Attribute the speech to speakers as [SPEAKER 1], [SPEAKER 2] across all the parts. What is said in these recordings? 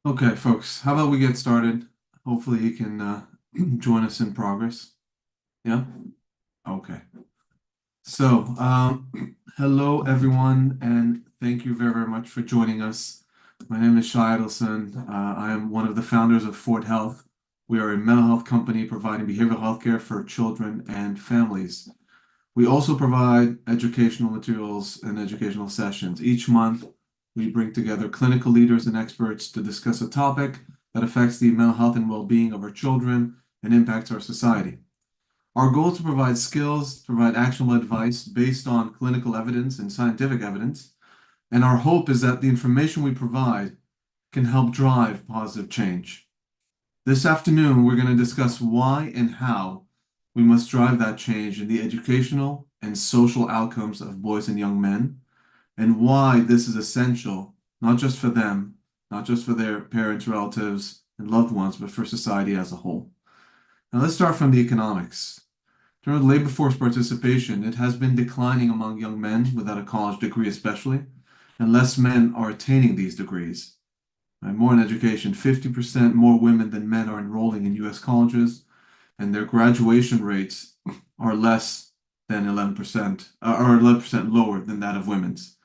[SPEAKER 1] Okay, folks, how about we get started? Hopefully you can join us in progress. Yeah? Okay. So, hello everyone, and thank you very, very much for joining us. My name is Shai Edelson. I am one of the founders of Fort Health. We are a mental health company providing behavioral health care for children and families. We also provide educational materials and educational sessions. Each month, we bring together clinical leaders and experts to discuss a topic that affects the mental health and well-being of our children and impacts our society. Our goal is to provide skills, provide actionable advice based on clinical evidence and scientific evidence, and our hope is that the information we provide can help drive positive change. This afternoon, we're going to discuss why and how we must drive that change in the educational and social outcomes of boys and young men, and why this is essential, not just for them, not just for their parents, relatives, and loved ones, but for society as a whole. Now, let's start from the economics. In terms of labor force participation, it has been declining among young men without a college degree, especially, and less men are attaining these degrees. Right? More in education, 50% more women than men are enrolling in US colleges, and their graduation rates are less than 11%, or 11% lower than that of women's.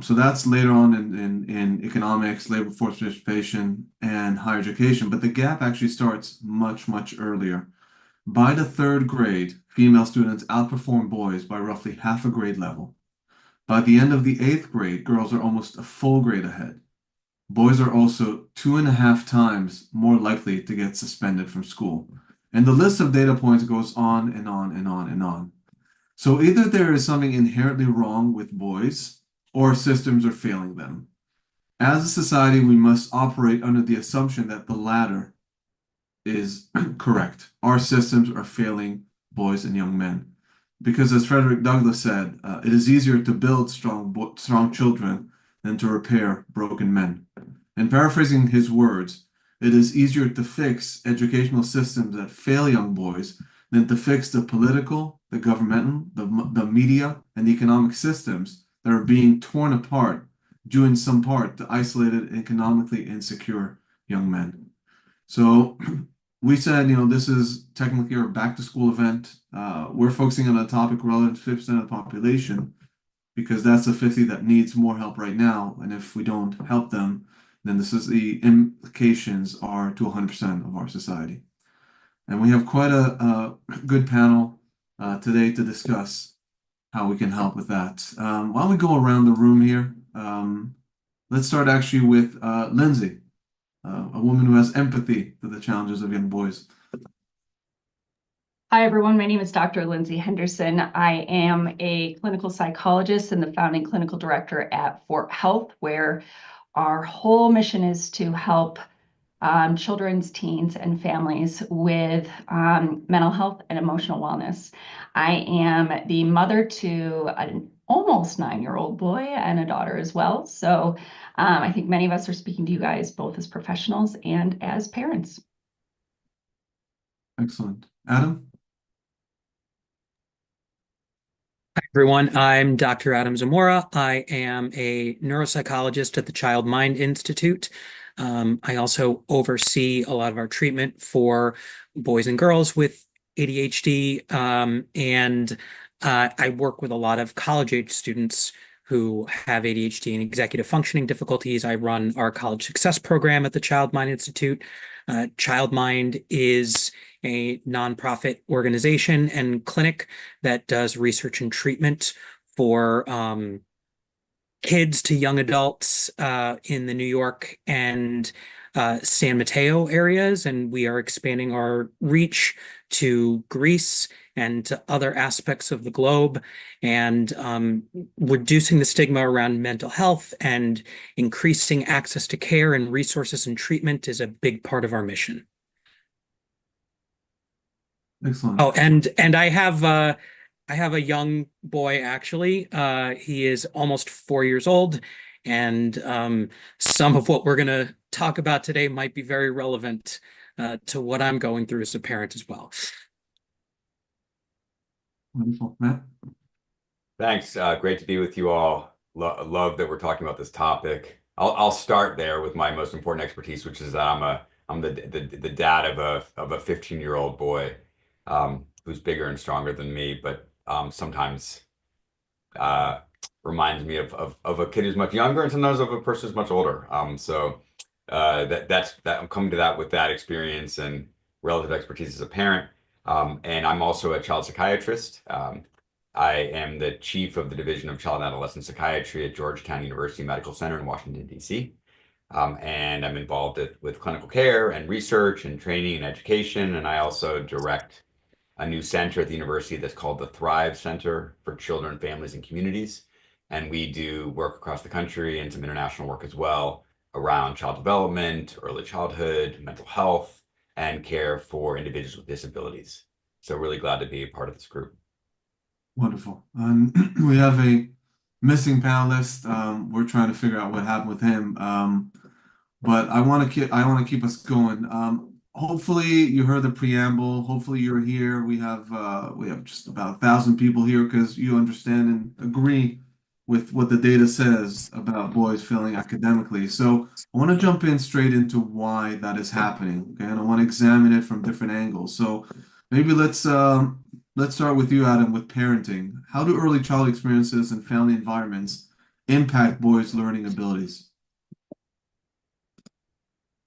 [SPEAKER 1] So that's later on in economics, labor force participation, and higher education. But the gap actually starts much, much earlier. By the third grade, female students outperform boys by roughly half a grade level. By the end of the eighth grade, girls are almost a full grade ahead. Boys are also 2.5 times more likely to get suspended from school. And the list of data points goes on and on and on and on. So either there is something inherently wrong with boys or systems are failing them. As a society, we must operate under the assumption that the latter is correct. Our systems are failing boys and young men. Because as Frederick Douglass said, it is easier to build strong children than to repair broken men. And paraphrasing his words, it is easier to fix educational systems that fail young boys than to fix the political, the governmental, the media, and the economic systems that are being torn apart, due in some part to isolated, economically insecure young men. So we said, this is technically our back to school event. We're focusing on a topic relevant to 50% of the population because that's the 50 that needs more help right now. And if we don't help them, then the implications are to 100% of our society. And we have quite a good panel today to discuss how we can help with that. Why don't we go around the room here? Let's start actually with Lindsay, a woman who has empathy for the challenges of young boys.
[SPEAKER 2] Hi, everyone. My name is Dr. Lindsay Henderson. I am a clinical psychologist and the founding clinical director at Fort Health, where our whole mission is to help children's, teens, and families with mental health and emotional wellness. I am the mother to an almost 9-year-old boy and a daughter as well. So I think many of us are speaking to you guys both as professionals and as parents.
[SPEAKER 1] Excellent. Adam?
[SPEAKER 3] Hi, everyone. I'm Dr. Adam Zamora. I am a neuropsychologist at the Child Mind Institute. I also oversee a lot of our treatment for boys and girls with ADHD, and I work with a lot of college-age students who have ADHD and executive functioning difficulties. I run our college success program at the Child Mind Institute. Child Mind is a nonprofit organization and clinic that does research and treatment for kids to young adults in the New York and San Mateo areas, and we are expanding our reach to Greece and to other aspects of the globe, and reducing the stigma around mental health and increasing access to care and resources and treatment is a big part of our mission.
[SPEAKER 1] Excellent.
[SPEAKER 3] Oh, and I have a young boy actually. He is almost 4 years old, and some of what we're going to talk about today might be very relevant to what I'm going through as a parent as well.
[SPEAKER 1] Wonderful. Matt?
[SPEAKER 4] Thanks. Great to be with you all. Love that we're talking about this topic. I'll start there with my most important expertise, which is that I'm the dad of a 15-year-old boy, who's bigger and stronger than me, but sometimes uh, reminds me of a kid who's much younger, and sometimes of a person who's much older. That's I'm coming to that with that experience and relative expertise as a parent. And I'm also a child psychiatrist. I am the chief of the Division of Child and Adolescent Psychiatry at Georgetown University Medical Center in Washington, D.C. And I'm involved with clinical care and research and training and education. And I also direct a new center at the university that's called the Thrive Center for Children, Families, and Communities. And we do work across the country and some international work as well around child development, early childhood, mental health, and care for individuals with disabilities. So really glad to be a part of this group.
[SPEAKER 1] Wonderful. We have a missing panelist. We're trying to figure out what happened with him. But I want to keep us going. Hopefully you heard the preamble. Hopefully you're here. We have just about 1,000 people here because you understand and agree with what the data says about boys failing academically. So I want to jump in straight into why that is happening. Okay, and I want to examine it from different angles. So maybe let's start with you, Adam, with parenting. How do early childhood experiences and family environments impact boys' learning abilities?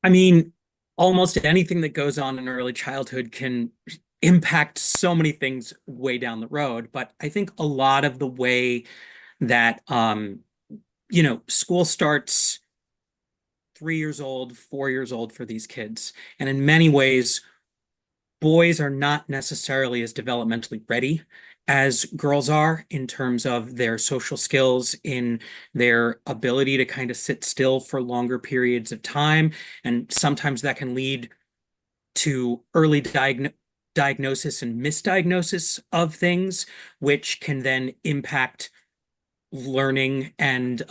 [SPEAKER 3] I mean, almost anything that goes on in early childhood can impact so many things way down the road. But I think a lot of the way that, school starts 3 years old, 4 years old for these kids. And in many ways, boys are not necessarily as developmentally ready as girls are in terms of their social skills, in their ability to kind of sit still for longer periods of time. And sometimes that can lead to early diagnosis and misdiagnosis of things, which can then impact learning and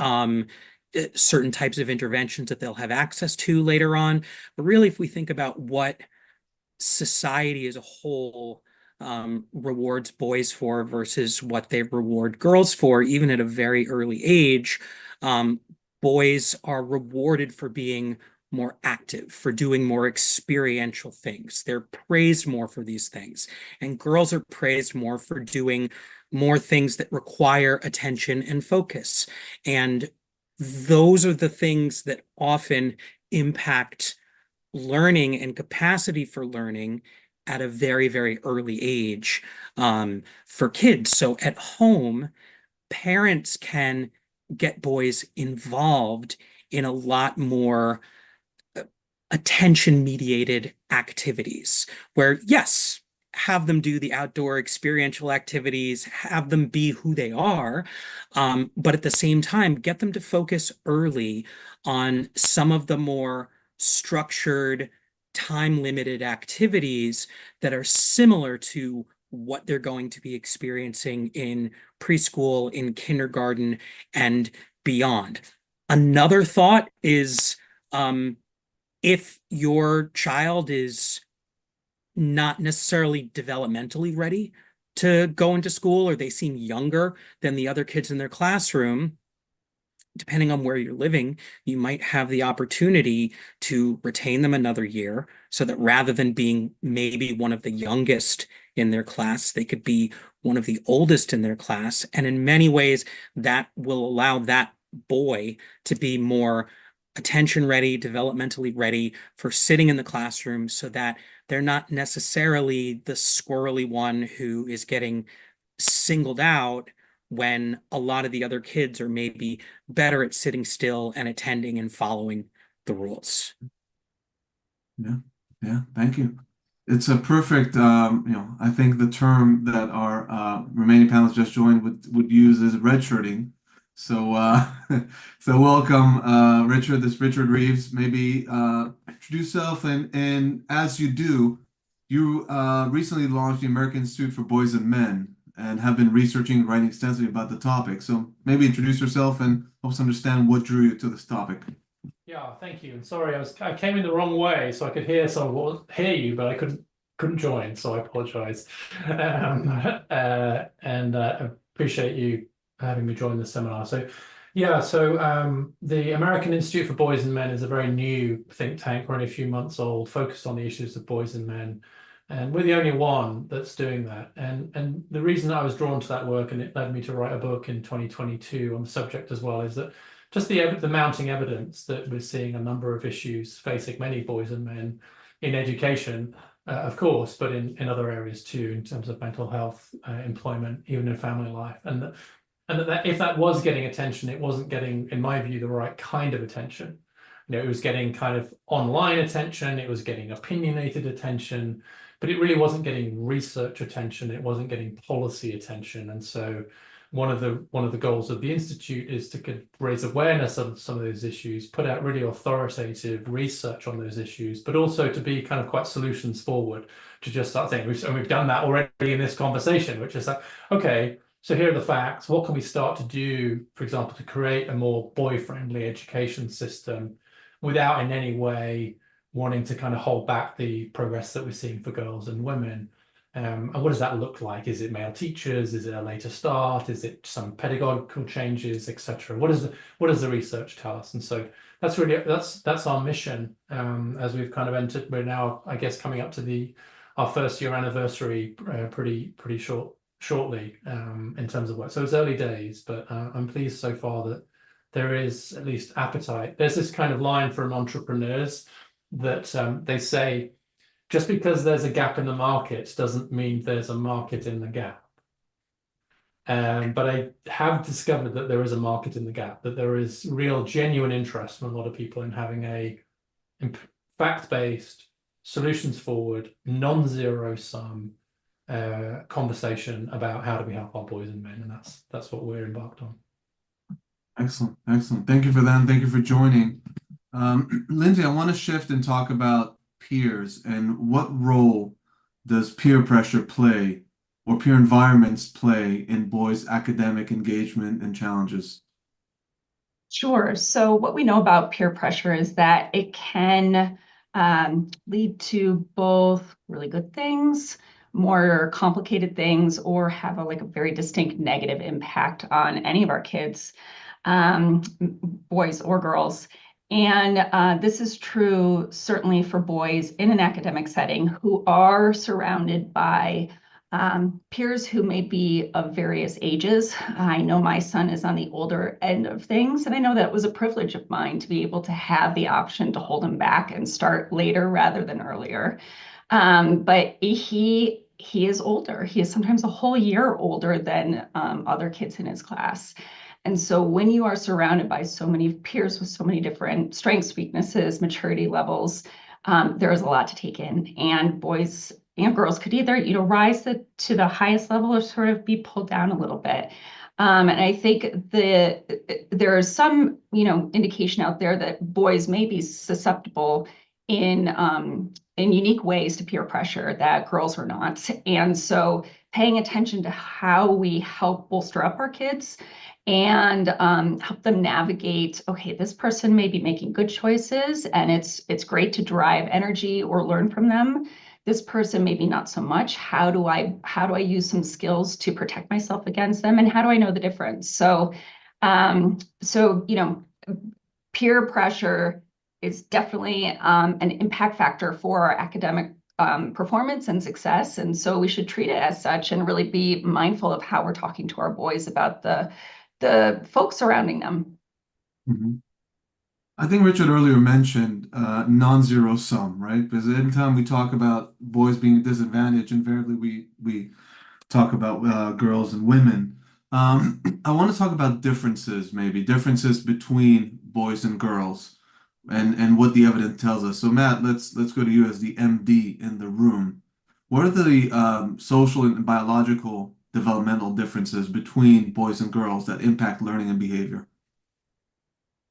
[SPEAKER 3] certain types of interventions that they'll have access to later on. But really, if we think about what society as a whole rewards boys for versus what they reward girls for, even at a very early age, boys are rewarded for being more active, for doing more experiential things. They're praised more for these things. And girls are praised more for doing more things that require attention and focus. And those are the things that often impact learning and capacity for learning at a very, very early age for kids. So at home, parents can get boys involved in a lot more attention-mediated activities where, yes, have them do the outdoor experiential activities, have them be who they are, but at the same time, get them to focus early on some of the more structured, time-limited activities that are similar to what they're going to be experiencing in preschool, in kindergarten, and beyond. Another thought is if your child is not necessarily developmentally ready to go into school, or they seem younger than the other kids in their classroom, depending on where you're living, you might have the opportunity to retain them another year so that rather than being maybe one of the youngest in their class, they could be one of the oldest in their class. And in many ways, that will allow that boy to be more attention ready, developmentally ready for sitting in the classroom so that they're not necessarily the squirrely one who is getting singled out when a lot of the other kids are maybe better at sitting still and attending and following the rules.
[SPEAKER 1] Yeah, thank you. It's a perfect, I think the term that our remaining panelists just joined would use is redshirting. So, so welcome, Richard. This is Richard Reeves. Maybe introduce yourself, and as you do, you recently launched the American Institute for Boys and Men, and have been researching and writing extensively about the topic. So maybe introduce yourself and help us understand what drew you to this topic.
[SPEAKER 5] Yeah, thank you. And sorry, I came in the wrong way, so I could hear hear you, but I couldn't join, so I apologize. And appreciate you having me join the seminar. So Yeah, so the American Institute for Boys and Men is a very new think tank, only a few months old, focused on the issues of boys and men. And we're the only one that's doing that. And the reason I was drawn to that work, and it led me to write a book in 2022 on the subject as well, is that just the mounting evidence that we're seeing a number of issues facing many boys and men in education, of course, but in other areas too, in terms of mental health, employment, even in family life. And that if that was getting attention, it wasn't getting, in my view, the right kind of attention. You know, it was getting kind of online attention, it was getting opinionated attention, but it really wasn't getting research attention, it wasn't getting policy attention. And so one of the goals of the Institute is to raise awareness of some of those issues, put out really authoritative research on those issues, but also to be kind of quite solutions forward, to just start saying, we've done that already in this conversation, which is like, okay, so here are the facts. What can we start to do, for example, to create a more boy-friendly education system without in any way wanting to kind of hold back the progress that we're seeing for girls and women? And what does that look like? Is it male teachers? Is it a later start? Is it some pedagogical changes, etc.? What does the research tell us? And so that's really that's our mission as we've kind of entered. We're now, I guess, coming up to our first year anniversary pretty shortly in terms of work. So it's early days, but I'm pleased so far that there is at least appetite. There's this kind of line from entrepreneurs that they say, just because there's a gap in the market doesn't mean there's a market in the gap. But I have discovered that there is a market in the gap, that there is real genuine interest from a lot of people in having a fact-based, solutions forward, non-zero sum conversation about how do we help our boys and men, and that's what we're embarked on.
[SPEAKER 1] Excellent, excellent. Thank you for that, and thank you for joining. Lindsay, I want to shift and talk about peers and what role does peer pressure play or peer environments play in boys' academic engagement and challenges?
[SPEAKER 2] Sure. So what we know about peer pressure is that it can lead to both really good things, more complicated things, or have a very distinct negative impact on any of our kids, boys or girls. And this is true certainly for boys in an academic setting who are surrounded by peers who may be of various ages. I know my son is on the older end of things, and I know that was a privilege of mine to be able to have the option to hold him back and start later rather than earlier. But he is older. He is sometimes a whole year older than other kids in his class. And so when you are surrounded by so many peers with so many different strengths, weaknesses, maturity levels, there is a lot to take in. And boys and girls could either, rise to the highest level or sort of be pulled down a little bit. And I think there is some, indication out there that boys may be susceptible in unique ways to peer pressure that girls are not. And so paying attention to how we help bolster up our kids and help them navigate, okay, this person may be making good choices and it's great to derive energy or learn from them. This person maybe not so much. How do I use some skills to protect myself against them, and how do I know the difference? So peer pressure is definitely an impact factor for our academic performance and success. And so we should treat it as such and really be mindful of how we're talking to our boys about the folks surrounding them.
[SPEAKER 1] Mm-hmm. I think Richard earlier mentioned non-zero sum, right? Because anytime we talk about boys being at disadvantage, invariably we talk about girls and women. I want to talk about differences between boys and girls and what the evidence tells us. So Matt, let's go to you as the MD in the room. What are the social and biological developmental differences between boys and girls that impact learning and behavior?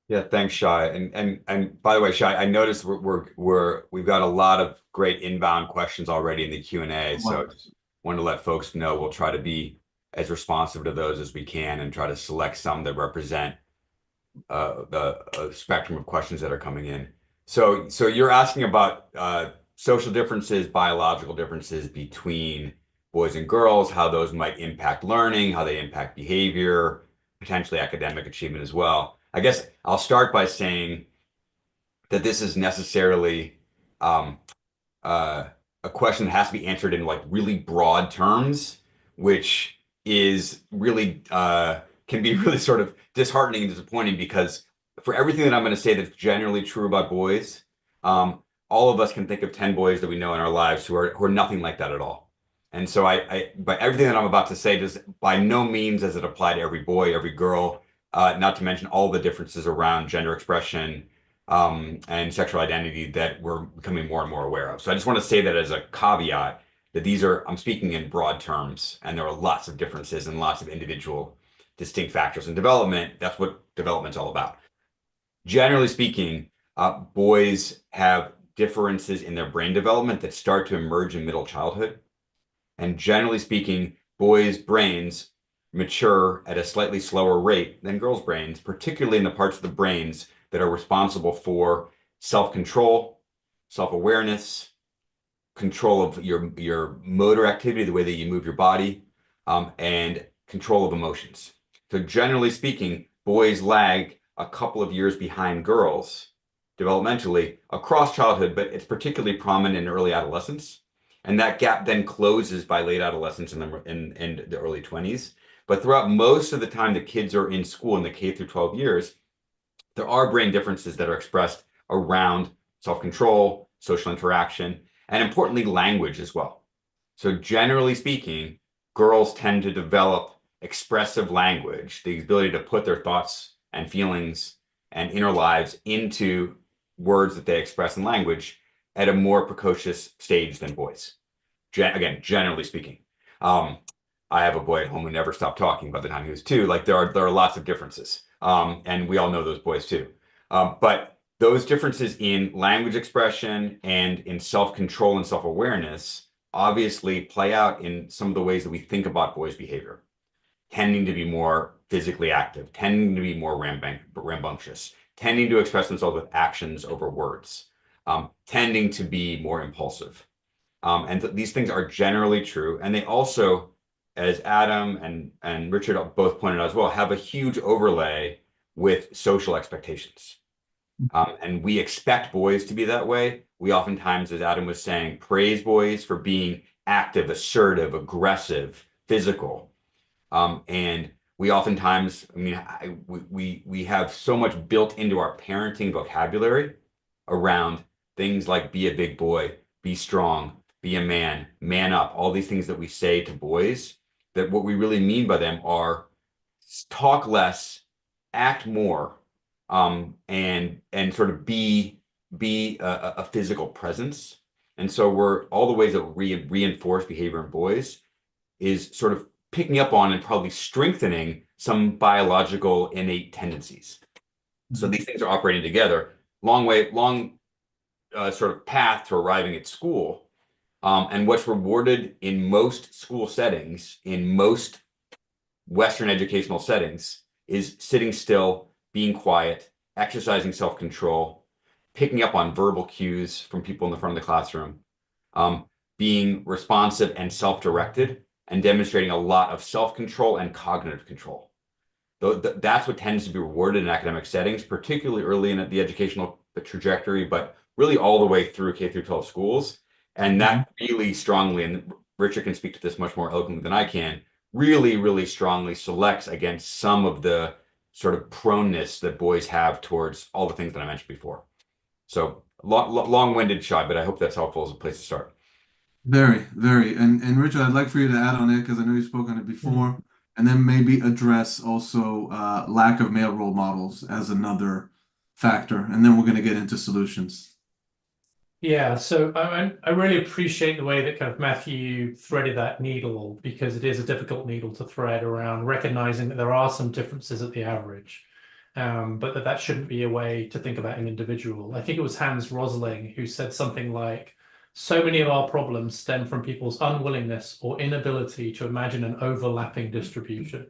[SPEAKER 4] Yeah, thanks, Shai. And by the way, Shai, I noticed we've got a lot of great inbound questions already in the Q&A. So just wanted to let folks know we'll try to be as responsive to those as we can and try to select some that represent the spectrum of questions that are coming in. So you're asking about social differences, biological differences between boys and girls, how those might impact learning, how they impact behavior. potentially academic achievement as well. I guess I'll start by saying that this is necessarily a question that has to be answered in like really broad terms, which is really can be really sort of disheartening and disappointing, because for everything that I'm going to say that's generally true about boys, all of us can think of 10 boys that we know in our lives who are nothing like that at all. And so by everything that I'm about to say, does by no means does it apply to every boy, every girl, not to mention all the differences around gender expression, and sexual identity that we're becoming more and more aware of. So I just want to say that as a caveat, that I'm speaking in broad terms, and there are lots of differences and lots of individual distinct factors in development. That's what development's all about. Generally speaking, boys have differences in their brain development that start to emerge in middle childhood. And generally speaking, boys' brains mature at a slightly slower rate than girls' brains, particularly in the parts of the brains that are responsible for self-control, self-awareness, control of your motor activity, the way that you move your body, and control of emotions. So generally speaking, boys lag a couple of years behind girls developmentally across childhood, but it's particularly prominent in early adolescence. And that gap then closes by late adolescence and in the early 20s. But throughout most of the time that kids are in school in the K through 12 years, there are brain differences that are expressed around self-control, social interaction, and importantly, language as well. So generally speaking, girls tend to develop expressive language, the ability to put their thoughts and feelings and inner lives into words that they express in language at a more precocious stage than boys. Again, generally speaking. I have a boy at home who never stopped talking by the time he was 2. Like there are lots of differences. And we all know those boys too. But those differences in language expression and in self-control and self-awareness obviously play out in some of the ways that we think about boys' behavior, tending to be more physically active, tending to be more rambunctious, tending to express themselves with actions over words, tending to be more impulsive. And these things are generally true. And they also, as Adam and Richard both pointed out as well, have a huge overlay with social expectations. And we expect boys to be that way. We oftentimes, as Adam was saying, praise boys for being active, assertive, aggressive, physical. And we oftentimes, I mean, we have so much built into our parenting vocabulary around things like be a big boy, be strong, be a man, man up, all these things that we say to boys, that what we really mean by them are talk less, act more, and sort of be a physical presence. And so we're all the ways that reinforce behavior in boys is sort of picking up on and probably strengthening some biological innate tendencies. So these things are operating together. Long sort of path to arriving at school. And what's rewarded in most school settings, in most Western educational settings, is sitting still, being quiet, exercising self-control, picking up on verbal cues from people in the front of the classroom, being responsive and self-directed, and demonstrating a lot of self-control and cognitive control. That's what tends to be rewarded in academic settings, particularly early in the educational trajectory, but really all the way through K through 12 schools. And that really strongly, and Richard can speak to this much more eloquently than I can, really, really strongly selects against some of the sort of proneness that boys have towards all the things that I mentioned before. So long-winded shot, but I hope that's helpful as a place to start.
[SPEAKER 1] Very, very. And Richard, I'd like for you to add on it because I know you spoke on it before, and then maybe address also lack of male role models as another factor, and then we're going to get into solutions.
[SPEAKER 5] Yeah, so I really appreciate the way that kind of Matthew threaded that needle, because it is a difficult needle to thread around recognizing that there are some differences at the average, but that shouldn't be a way to think about an individual. I think it was Hans Rosling who said something like, so many of our problems stem from people's unwillingness or inability to imagine an overlapping distribution,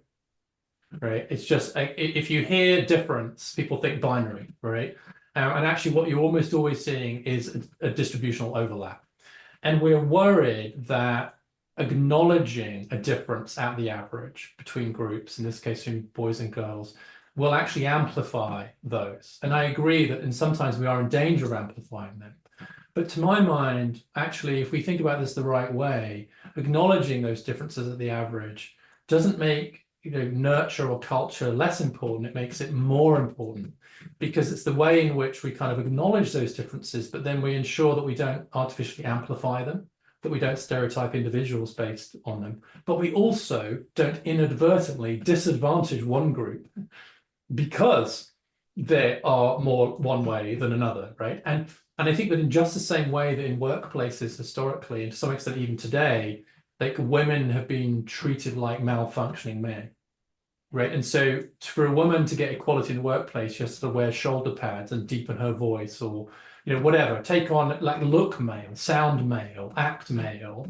[SPEAKER 5] right? It's just, if you hear difference, people think binary, right? And actually what you're almost always seeing is a distributional overlap. And we're worried that acknowledging a difference at the average between groups, in this case between boys and girls, will actually amplify those. And I agree that and sometimes we are in danger of amplifying them. But to my mind, actually, if we think about this the right way, acknowledging those differences at the average doesn't make nurture or culture less important. It makes it more important because it's the way in which we kind of acknowledge those differences, but then we ensure that we don't artificially amplify them, that we don't stereotype individuals based on them, but we also don't inadvertently disadvantage one group because they are more one way than another, right? And I think that in just the same way that in workplaces historically, and to some extent even today, like women have been treated like malfunctioning men, right? And so for a woman to get equality in the workplace, she has to wear shoulder pads and deepen her voice, or whatever, take on like look male, sound male, act male.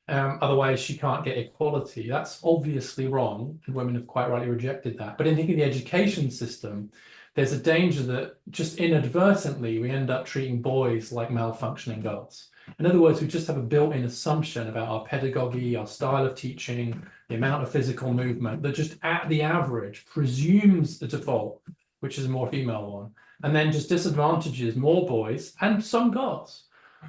[SPEAKER 5] Otherwise, she can't get equality. That's obviously wrong, and women have quite rightly rejected that. But in the education system, there's a danger that just inadvertently we end up treating boys like malfunctioning girls. In other words, we just have a built-in assumption about our pedagogy, our style of teaching, the amount of physical movement that just at the average presumes the default, which is a more female one, and then just disadvantages more boys and some girls,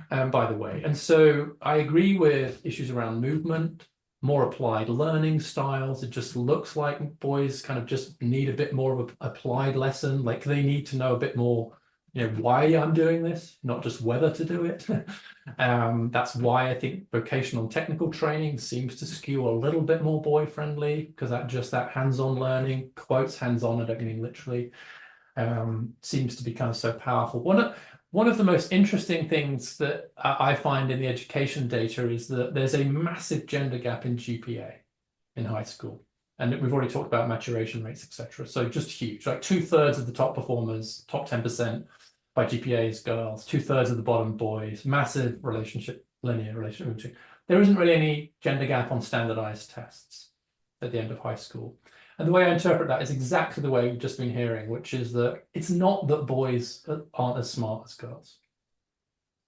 [SPEAKER 5] by the way. And so I agree with issues around movement, more applied learning styles. It just looks like boys kind of just need a bit more of an applied lesson. Like they need to know a bit more, why I'm doing this, not just whether to do it. That's why I think vocational and technical training seems to skew a little bit more boy friendly, because that hands-on learning, quotes hands-on, I don't mean literally, seems to be kind of so powerful. One of the most interesting things that I find in the education data is that there's a massive gender gap in GPA in high school. And we've already talked about maturation rates, etc. So just huge, like 2/3 of the top performers, top 10% by GPA is girls, 2/3 of the bottom boys, massive linear relationship. There isn't really any gender gap on standardized tests at the end of high school. And the way I interpret that is exactly the way we've just been hearing, which is that it's not that boys aren't as smart as girls,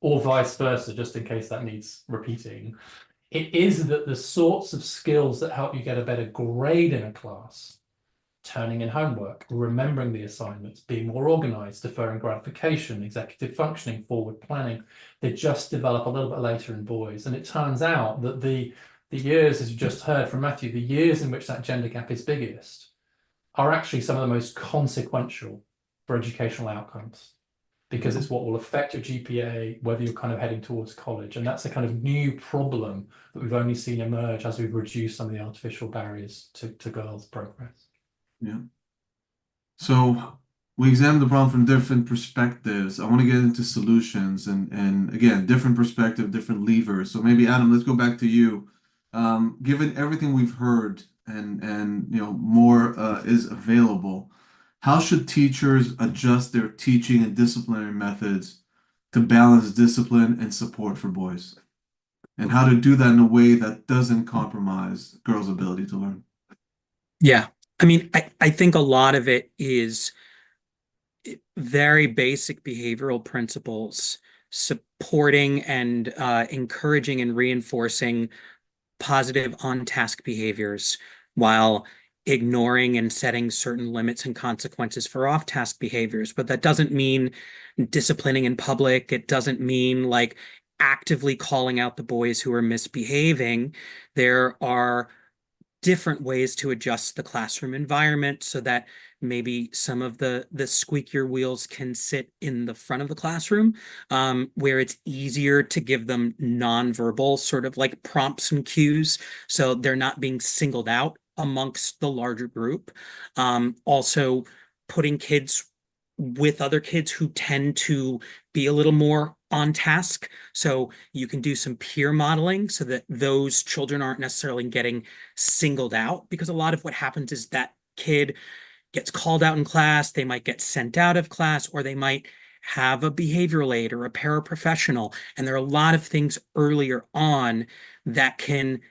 [SPEAKER 5] or vice versa, just in case that needs repeating. It is that the sorts of skills that help you get a better grade in a class, turning in homework, remembering the assignments, being more organized, deferring gratification, executive functioning, forward planning, they just develop a little bit later in boys. And it turns out that the years, as you just heard from Matthew, the years in which that gender gap is biggest are actually some of the most consequential for educational outcomes, because it's what will affect your GPA, whether you're kind of heading towards college. And that's a kind of new problem that we've only seen emerge as we've reduced some of the artificial barriers to girls' progress.
[SPEAKER 1] Yeah. So we examined the problem from different perspectives. I want to get into solutions and again, different perspective, different levers. So maybe Adam, let's go back to you. Given everything we've heard and more is available, how should teachers adjust their teaching and disciplinary methods to balance discipline and support for boys? And how to do that in a way that doesn't compromise girls' ability to learn?
[SPEAKER 3] Yeah. I mean, I think a lot of it is very basic behavioral principles, supporting and encouraging and reinforcing positive on-task behaviors while ignoring and setting certain limits and consequences for off-task behaviors. But that doesn't mean disciplining in public. It doesn't mean like actively calling out the boys who are misbehaving. There are different ways to adjust the classroom environment so that maybe some of the squeakier wheels can sit in the front of the classroom, where it's easier to give them nonverbal sort of like prompts and cues, so they're not being singled out amongst the larger group. Also putting kids with other kids who tend to be a little more on task. So you can do some peer modeling so that those children aren't necessarily getting singled out, because a lot of what happens is that kid gets called out in class, they might get sent out of class, or they might have a behavioral aid or a paraprofessional. And there are a lot of things earlier on that can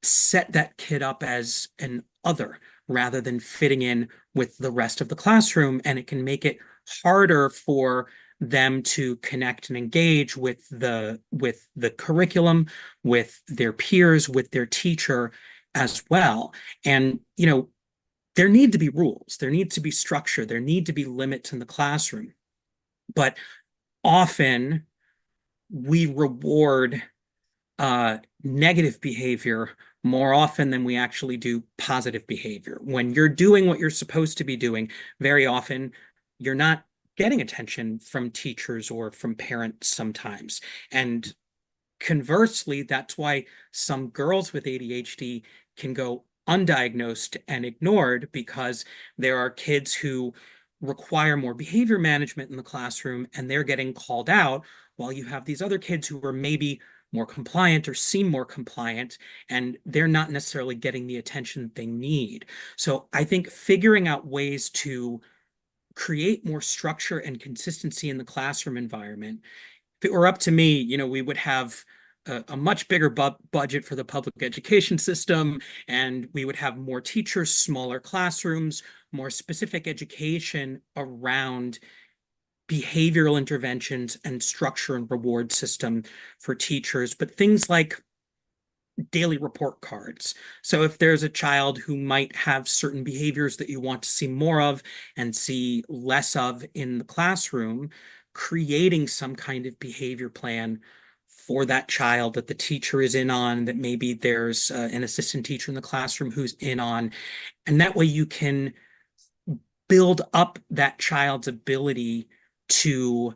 [SPEAKER 3] set that kid up as an other rather than fitting in with the rest of the classroom. And it can make it harder for them to connect and engage with the curriculum, with their peers, with their teacher as well. And, there need to be rules, there needs to be structure, there need to be limits in the classroom. But often we reward negative behavior more often than we actually do positive behavior. When you're doing what you're supposed to be doing, very often you're not getting attention from teachers or from parents sometimes. And conversely, that's why some girls with ADHD can go undiagnosed and ignored, because there are kids who require more behavior management in the classroom and they're getting called out, while you have these other kids who are maybe more compliant or seem more compliant, and they're not necessarily getting the attention they need. So I think figuring out ways to create more structure and consistency in the classroom environment. If it were up to me, we would have a much bigger budget for the public education system, and we would have more teachers, smaller classrooms, more specific education around behavioral interventions and structure and reward system for teachers. But things like daily report cards. So if there's a child who might have certain behaviors that you want to see more of and see less of in the classroom, creating some kind of behavior plan for that child that the teacher is in on, that maybe there's an assistant teacher in the classroom who's in on. And that way you can build up that child's ability to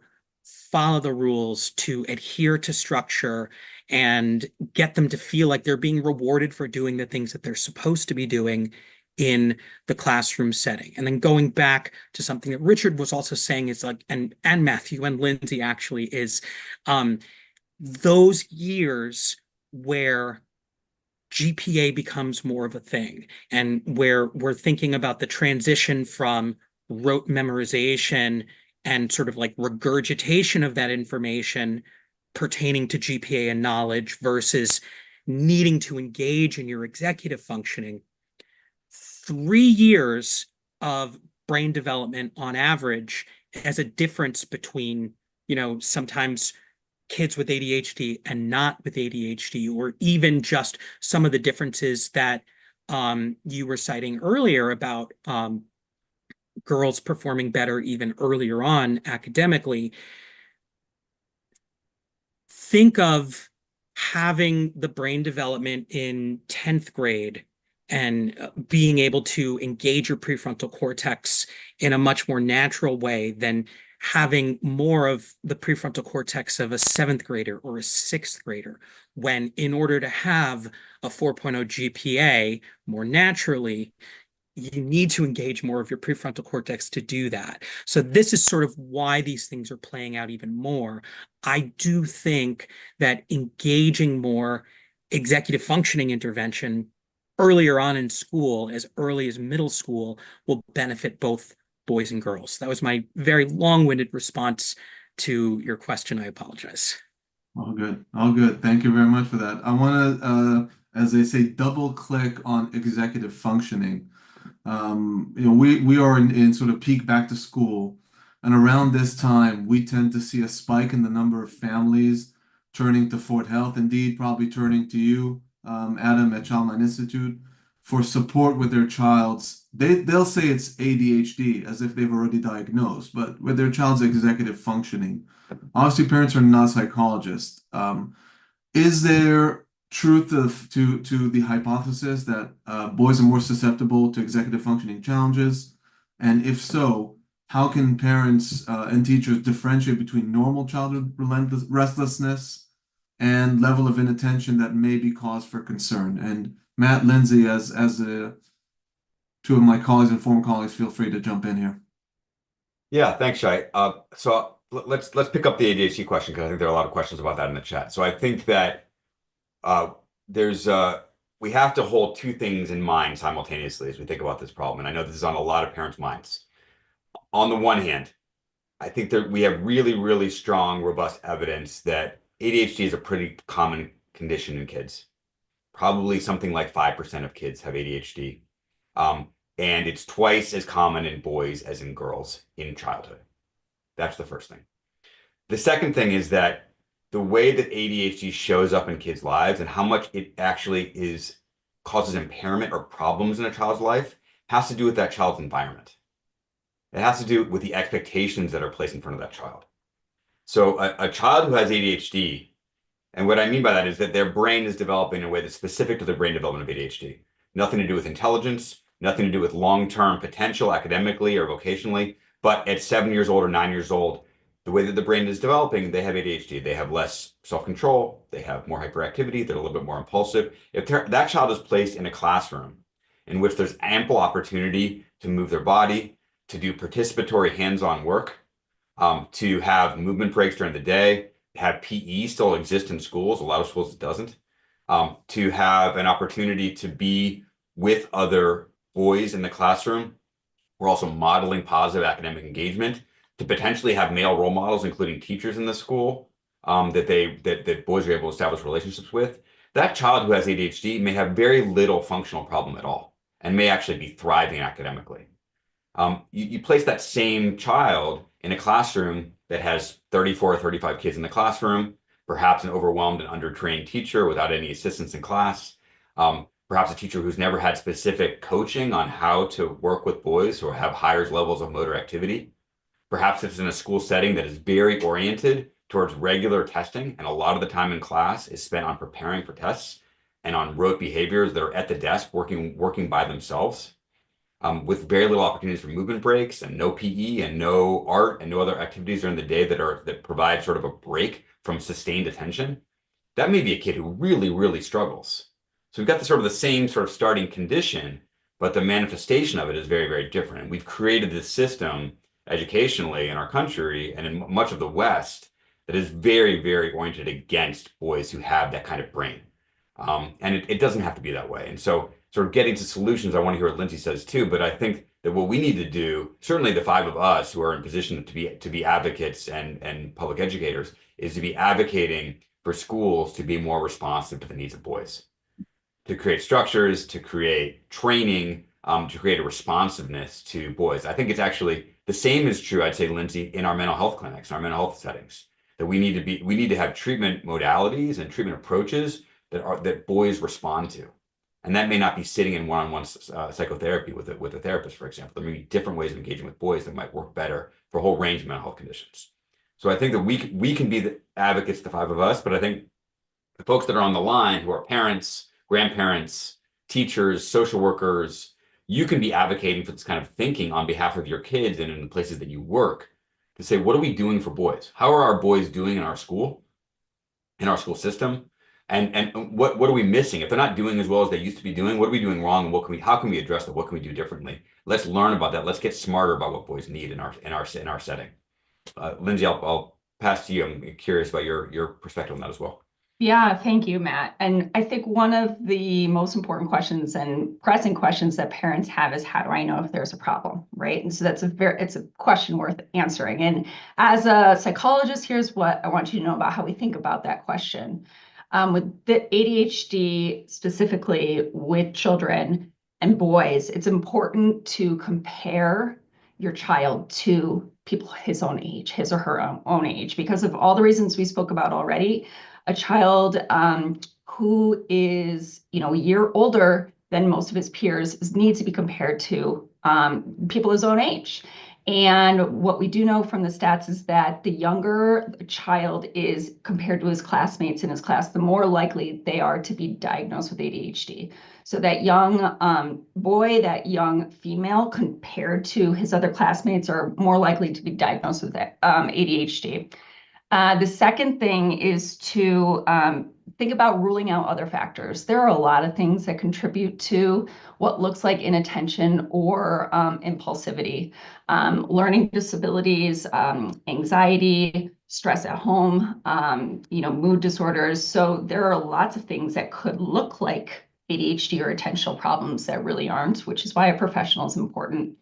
[SPEAKER 3] follow the rules, to adhere to structure, and get them to feel like they're being rewarded for doing the things that they're supposed to be doing in the classroom setting. And then going back to something that Richard was also saying is like, and Matthew and Lindsay actually, is those years where GPA becomes more of a thing, and where we're thinking about the transition from rote memorization and sort of like regurgitation of that information pertaining to GPA and knowledge versus needing to engage in your executive functioning. 3 years of brain development on average has a difference between, sometimes kids with ADHD and not with ADHD, or even just some of the differences that you were citing earlier about girls performing better even earlier on academically. Think of having the brain development in 10th grade and being able to engage your prefrontal cortex in a much more natural way than having more of the prefrontal cortex of a 7th grader or a 6th grader, when in order to have a 4.0 GPA more naturally, you need to engage more of your prefrontal cortex to do that. So this is sort of why these things are playing out even more. I do think that engaging more executive functioning intervention earlier on in school, as early as middle school, will benefit both boys and girls. That was my very long-winded response to your question. I apologize.
[SPEAKER 1] All good. All good. Thank you very much for that. I want to, as they say, double click on executive functioning. We are in sort of peak back to school, and around this time, we tend to see a spike in the number of families turning to Fort Health, indeed, probably turning to you, Adam, at Child Mind Institute, for support with their child's. They'll say it's ADHD as if they've already diagnosed, but with their child's executive functioning. Obviously, parents are not psychologists. Is there truth to the hypothesis that boys are more susceptible to executive functioning challenges? And if so, how can parents and teachers differentiate between normal childhood restlessness and level of inattention that may be cause for concern? And Matt, Lindsay, as two of my colleagues and former colleagues, feel free to jump in here.
[SPEAKER 4] Yeah, thanks, Shai. So let's pick up the ADHD question, because I think there are a lot of questions about that in the chat. So I think that we have to hold two things in mind simultaneously as we think about this problem. And I know this is on a lot of parents' minds. On the one hand, I think that we have really, really strong, robust evidence that ADHD is a pretty common condition in kids. Probably something like 5% of kids have ADHD. And it's twice as common in boys as in girls in childhood. That's the first thing. The second thing is that the way that ADHD shows up in kids' lives and how much it actually causes impairment or problems in a child's life has to do with that child's environment. It has to do with the expectations that are placed in front of that child. So a child who has ADHD, and what I mean by that is that their brain is developing in a way that's specific to the brain development of ADHD. Nothing to do with intelligence, nothing to do with long-term potential academically or vocationally, but at 7 years old or 9 years old, the way that the brain is developing, they have ADHD. They have less self-control, they have more hyperactivity, they're a little bit more impulsive. If that child is placed in a classroom in which there's ample opportunity to move their body, to do participatory hands-on work, to have movement breaks during the day, have PE still exist in schools, a lot of schools it doesn't, to have an opportunity to be with other boys in the classroom. We're also modeling positive academic engagement, to potentially have male role models, including teachers in the school, that boys are able to establish relationships with. That child who has ADHD may have very little functional problem at all and may actually be thriving academically. You place that same child in a classroom that has 34 or 35 kids in the classroom, perhaps an overwhelmed and undertrained teacher without any assistance in class, perhaps a teacher who's never had specific coaching on how to work with boys or have higher levels of motor activity. Perhaps it's in a school setting that is very oriented towards regular testing, and a lot of the time in class is spent on preparing for tests and on rote behaviors that are at the desk working by themselves. With very little opportunities for movement breaks and no PE and no art and no other activities during the day that provide sort of a break from sustained attention, that may be a kid who really, really struggles. So we've got the same sort of starting condition, but the manifestation of it is very, very different. And we've created this system educationally in our country and in much of the West that is very, very oriented against boys who have that kind of brain. And it doesn't have to be that way. And so sort of getting to solutions, I want to hear what Lindsay says too, but I think that what we need to do, certainly the five of us who are in position to be advocates and public educators, is to be advocating for schools to be more responsive to the needs of boys, to create structures, to create training, to create a responsiveness to boys. I think it's actually the same is true, I'd say, Lindsay, in our mental health clinics, our mental health settings, that we need to have treatment modalities and treatment approaches that boys respond to. And that may not be sitting in one-on-one psychotherapy with a therapist, for example. There may be different ways of engaging with boys that might work better for a whole range of mental health conditions. So I think that we can be the advocates, the five of us, but I think the folks that are on the line who are parents, grandparents, teachers, social workers, you can be advocating for this kind of thinking on behalf of your kids and in the places that you work to say, what are we doing for boys? How are our boys doing in our school system? And what are we missing? If they're not doing as well as they used to be doing, what are we doing wrong? And how can we address that? What can we do differently? Let's learn about that. Let's get smarter about what boys need in our setting. Lindsay, I'll pass to you. I'm curious about your perspective on that as well.
[SPEAKER 2] Yeah, thank you, Matt. And I think one of the most important questions and pressing questions that parents have is, how do I know if there's a problem, right? And so it's a question worth answering. And as a psychologist, here's what I want you to know about how we think about that question. With the ADHD, specifically with children and boys, it's important to compare your child to people his own age, his or her own age, because of all the reasons we spoke about already. A child who is, a year older than most of his peers needs to be compared to people his own age. And what we do know from the stats is that the younger the child is compared to his classmates in his class, the more likely they are to be diagnosed with ADHD. So that young boy, that young female compared to his other classmates are more likely to be diagnosed with ADHD. The second thing is to think about ruling out other factors. There are a lot of things that contribute to what looks like inattention or impulsivity. Learning disabilities, anxiety, stress at home, mood disorders. So there are lots of things that could look like ADHD or attentional problems that really aren't, which is why a professional is important.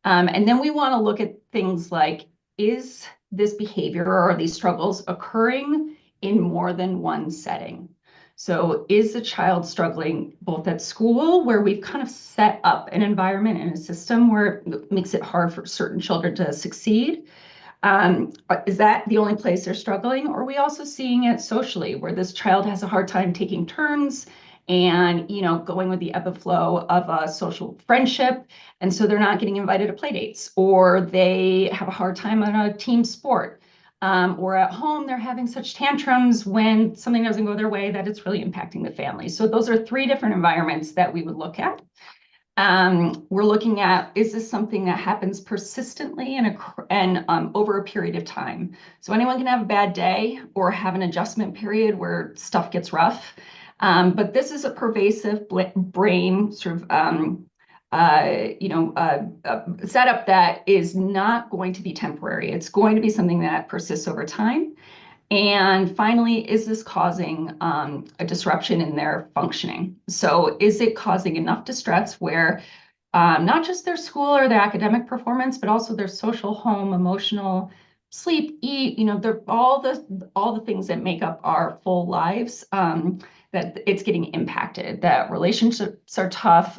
[SPEAKER 2] And then we want to look at things like, is this behavior or these struggles occurring in more than one setting? So is the child struggling both at school, where we've kind of set up an environment and a system where it makes it hard for certain children to succeed? Is that the only place they're struggling? Or are we also seeing it socially, where this child has a hard time taking turns and, going with the ebb and flow of a social friendship, and so they're not getting invited to play dates, or they have a hard time on a team sport, or at home they're having such tantrums when something doesn't go their way that it's really impacting the family. So those are 3 different environments that we would look at. We're looking at, is this something that happens persistently and over a period of time? So anyone can have a bad day or have an adjustment period where stuff gets rough. But this is a pervasive brain sort of setup that is not going to be temporary. It's going to be something that persists over time. And finally, is this causing a disruption in their functioning? So is it causing enough distress where not just their school or their academic performance, but also their social, home, emotional, sleep, eat, they're all the things that make up our full lives, that it's getting impacted, that relationships are tough,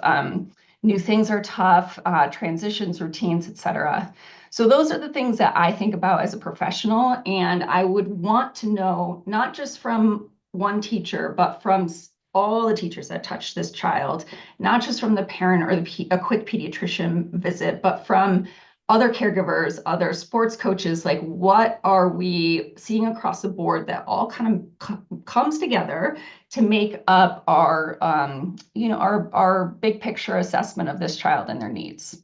[SPEAKER 2] new things are tough, transitions, routines, etc. So those are the things that I think about as a professional, and I would want to know, not just from one teacher, but from all the teachers that touch this child, not just from the parent or a quick pediatrician visit, but from other caregivers, other sports coaches. Like, what are we seeing across the board that all kind of comes together to make up our, our big picture assessment of this child and their needs?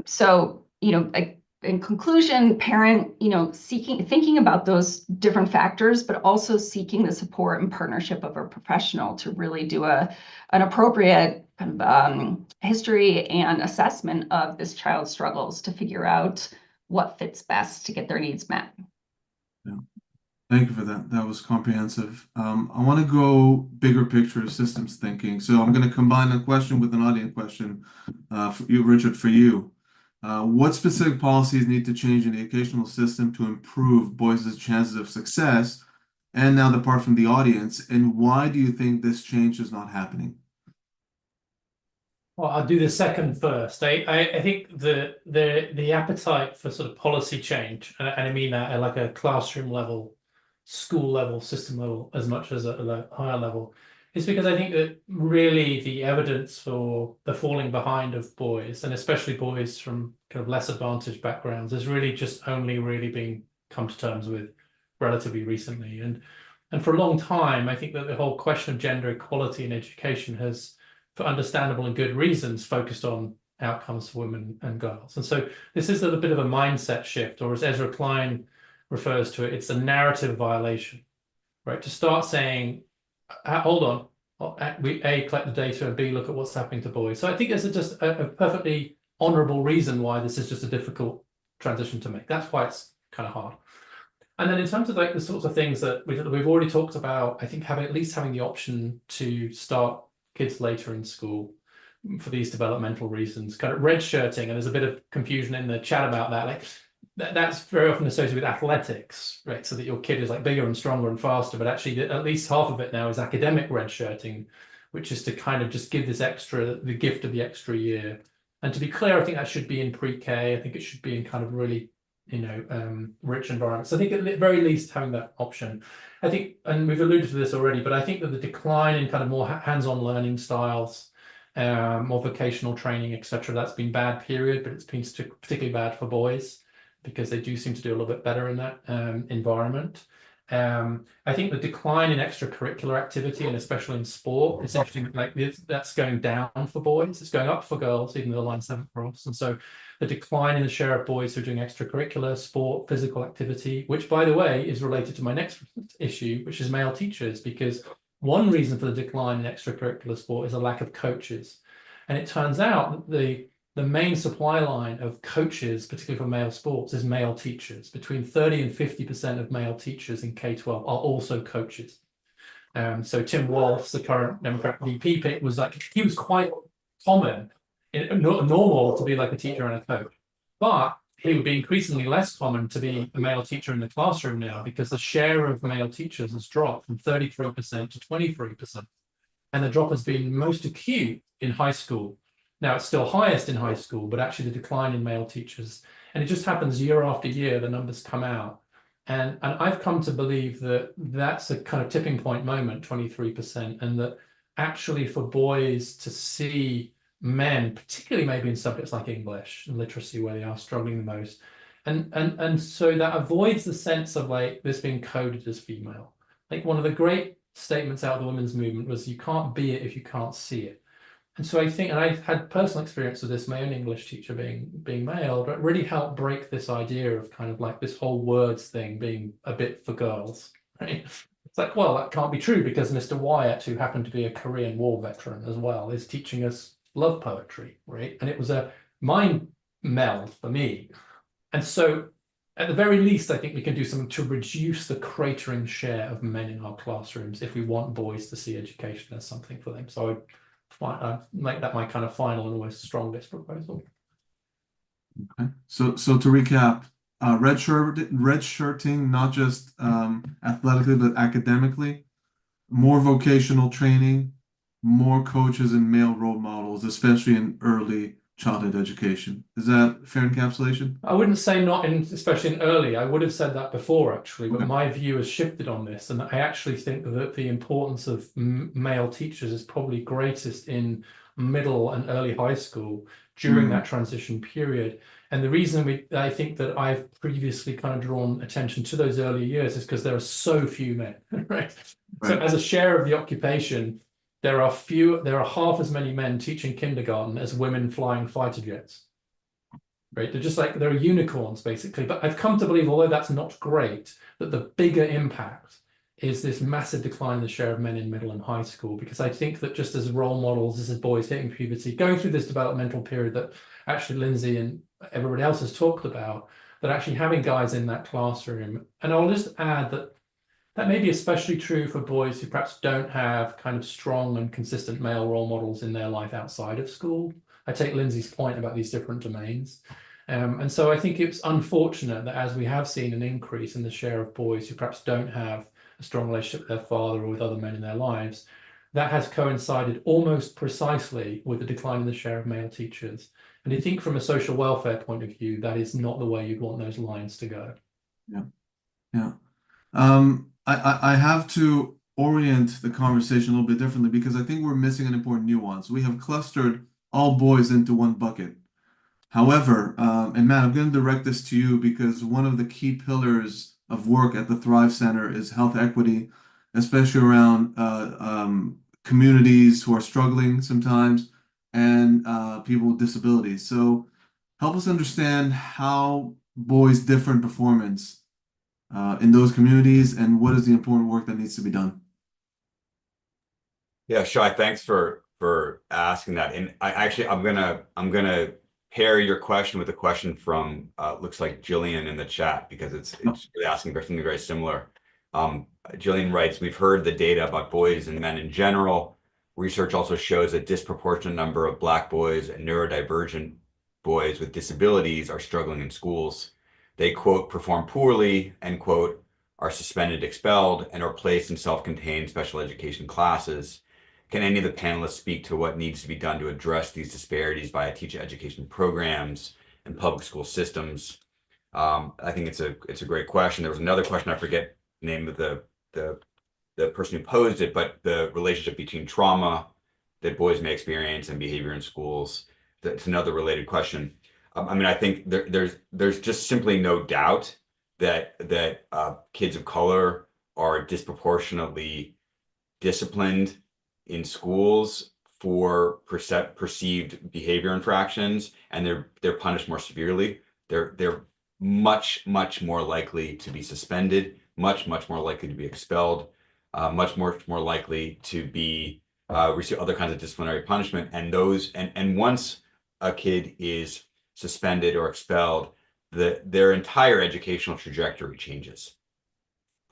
[SPEAKER 2] So, in conclusion, parent, thinking about those different factors, but also seeking the support and partnership of a professional to really do an appropriate kind of history and assessment of this child's struggles to figure out what fits best to get their needs met.
[SPEAKER 1] Yeah. Thank you for that. That was comprehensive. I want to go bigger picture systems thinking. So I'm going to combine a question with an audience question for you, Richard, for you. What specific policies need to change in the educational system to improve boys' chances of success? And now the part from the audience, and why do you think this change is not happening?
[SPEAKER 5] Well, I'll do the second first. I think the appetite for sort of policy change, and I mean that at like a classroom level, school level, system level, as much as at a higher level, is because I think that really the evidence for the falling behind of boys, and especially boys from kind of less advantaged backgrounds, is really just only really being come to terms with relatively recently. And for a long time, I think that the whole question of gender equality in education has, for understandable and good reasons, focused on outcomes for women and girls. And so this is a bit of a mindset shift, or as Ezra Klein refers to it, it's a narrative violation, right? To start saying, hold on, we A, collect the data, and B, look at what's happening to boys. So I think there's just a perfectly honorable reason why this is just a difficult transition to make. That's why it's kind of hard. And then in terms of like the sorts of things that we've already talked about, I think at least having the option to start kids later in school for these developmental reasons, kind of red shirting, and there's a bit of confusion in the chat about that. Like that's very often associated with athletics, right? So that your kid is like bigger and stronger and faster, but actually at least half of it now is academic red shirting, which is to kind of just give this the gift of the extra year. And to be clear, I think that should be in pre-K. I think it should be in kind of really, rich environments. So I think at the very least having that option. I think, and we've alluded to this already, but I think that the decline in kind of more hands-on learning styles, more vocational training, etc., that's been bad period, but it's been particularly bad for boys because they do seem to do a little bit better in that environment. I think the decline in extracurricular activity, and especially in sport, it's interesting, like that's going down for boys. It's going up for girls, even though the lines haven't crossed. And so the decline in the share of boys who are doing extracurricular, sport, physical activity, which, by the way, is related to my next issue, which is male teachers, because one reason for the decline in extracurricular sport is a lack of coaches. And it turns out that the main supply line of coaches, particularly for male sports, is male teachers. Between 30 and 50% of male teachers in K-12 are also coaches. So Tim Walsh, the current Democrat VP pick, was like, he was quite common, normal to be like a teacher and a coach. But he would be increasingly less common to be a male teacher in the classroom now, because the share of male teachers has dropped from 33% to 23%. And the drop has been most acute in high school, Now it's still highest in high school, but actually the decline in male teachers, and it just happens year after year, the numbers come out. And I've come to believe that that's a kind of tipping point moment, 23%, and that actually for boys to see men, particularly maybe in subjects like English and literacy, where they are struggling the most, and so that avoids the sense of like this being coded as female. Like one of the great statements out of the women's movement was, you can't be it if you can't see it. And so I think, and I've had personal experience with this, my own English teacher being male, but it really helped break this idea of kind of like this whole words thing being a bit for girls, right? It's like, well, that can't be true because Mr. Wyatt, who happened to be a Korean War veteran as well, is teaching us love poetry, right? And it was a mind meld for me. And so at the very least, I think we can do something to reduce the cratering share of men in our classrooms if we want boys to see education as something for them. So I'd make that my kind of final and almost strongest proposal.
[SPEAKER 1] Okay. So to recap, redshirting, not just athletically, but academically, more vocational training, more coaches and male role models, especially in early childhood education. Is that fair encapsulation?
[SPEAKER 5] I wouldn't say not in, especially in early. I would have said that before, actually, but
[SPEAKER 1] Okay.
[SPEAKER 5] my view has shifted on this, and I actually think that the importance of male teachers is probably greatest in middle and early high school during that transition period. And the reason I think that I've previously kind of drawn attention to those earlier years is because there are so few men, right? So
[SPEAKER 1] Right.
[SPEAKER 5] as a share of the occupation, there are half as many men teaching kindergarten as women flying fighter jets. Right? They're just like, they're unicorns basically. But I've come to believe, although that's not great, that the bigger impact is this massive decline in the share of men in middle and high school, because I think that just as role models, as boys hitting puberty, going through this developmental period that actually Lindsay and everybody else has talked about, that actually having guys in that classroom, and I'll just add that that may be especially true for boys who perhaps don't have kind of strong and consistent male role models in their life outside of school. I take Lindsay's point about these different domains. And so I think it's unfortunate that as we have seen an increase in the share of boys who perhaps don't have a strong relationship with their father or with other men in their lives, that has coincided almost precisely with the decline in the share of male teachers. And I think from a social welfare point of view, that is not the way you'd want those lines to go.
[SPEAKER 1] Yeah. I have to orient the conversation a little bit differently because I think we're missing an important nuance. We have clustered all boys into one bucket. However, and Matt, I'm going to direct this to you because one of the key pillars of work at the Thrive Center is health equity, especially around communities who are struggling sometimes and people with disabilities. So help us understand how boys differ in performance in those communities and what is the important work that needs to be done.
[SPEAKER 4] Yeah, Shai, thanks for asking that. And I'm gonna pair your question with a question from looks like Jillian in the chat, because it's really asking for something very similar. Jillian writes, we've heard the data about boys and men in general. Research also shows a disproportionate number of Black boys and neurodivergent boys with disabilities are struggling in schools. They, quote, perform poorly, end quote, are suspended, expelled, and are placed in self-contained special education classes. Can any of the panelists speak to what needs to be done to address these disparities via teacher education programs and public school systems? I think it's a great question. There was another question, I forget the name of the person who posed it, but the relationship between trauma that boys may experience and behavior in schools. That's another related question. I mean, I think there's just simply no doubt that kids of color are disproportionately disciplined in schools for perceived behavior infractions, and they're punished more severely. They're much more likely to be suspended, much more likely to be expelled, much more likely to be receive other kinds of disciplinary punishment. And once a kid is suspended or expelled, their entire educational trajectory changes.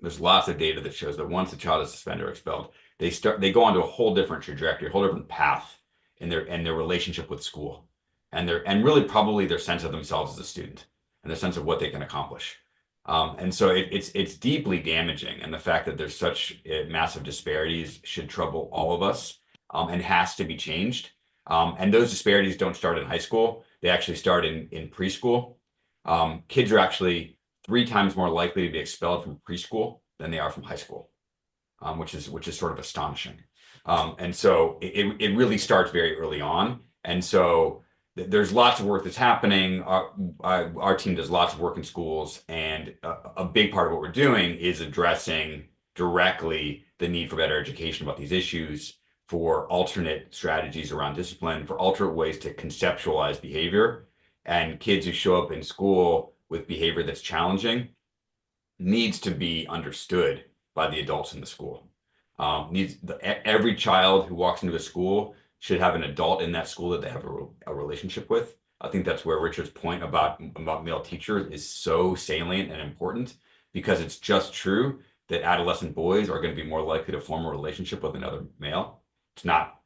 [SPEAKER 4] There's lots of data that shows that once a child is suspended or expelled, they go onto a whole different trajectory, a whole different path in their relationship with school, and really probably their sense of themselves as a student and their sense of what they can accomplish. And so it's deeply damaging, and the fact that there's such massive disparities should trouble all of us, and has to be changed. And those disparities don't start in high school. They actually start in preschool. Kids are actually 3 times more likely to be expelled from preschool than they are from high school, which is sort of astonishing. And so it really starts very early on. And so there's lots of work that's happening. Our team does lots of work in schools, and a big part of what we're doing is addressing directly the need for better education about these issues, for alternate strategies around discipline, for alternate ways to conceptualize behavior. And kids who show up in school with behavior that's challenging needs to be understood by the adults in the school. Every child who walks into a school should have an adult in that school that they have a relationship with. I think that's where Richard's point about male teachers is so salient and important, because it's just true that adolescent boys are going to be more likely to form a relationship with another male. It's not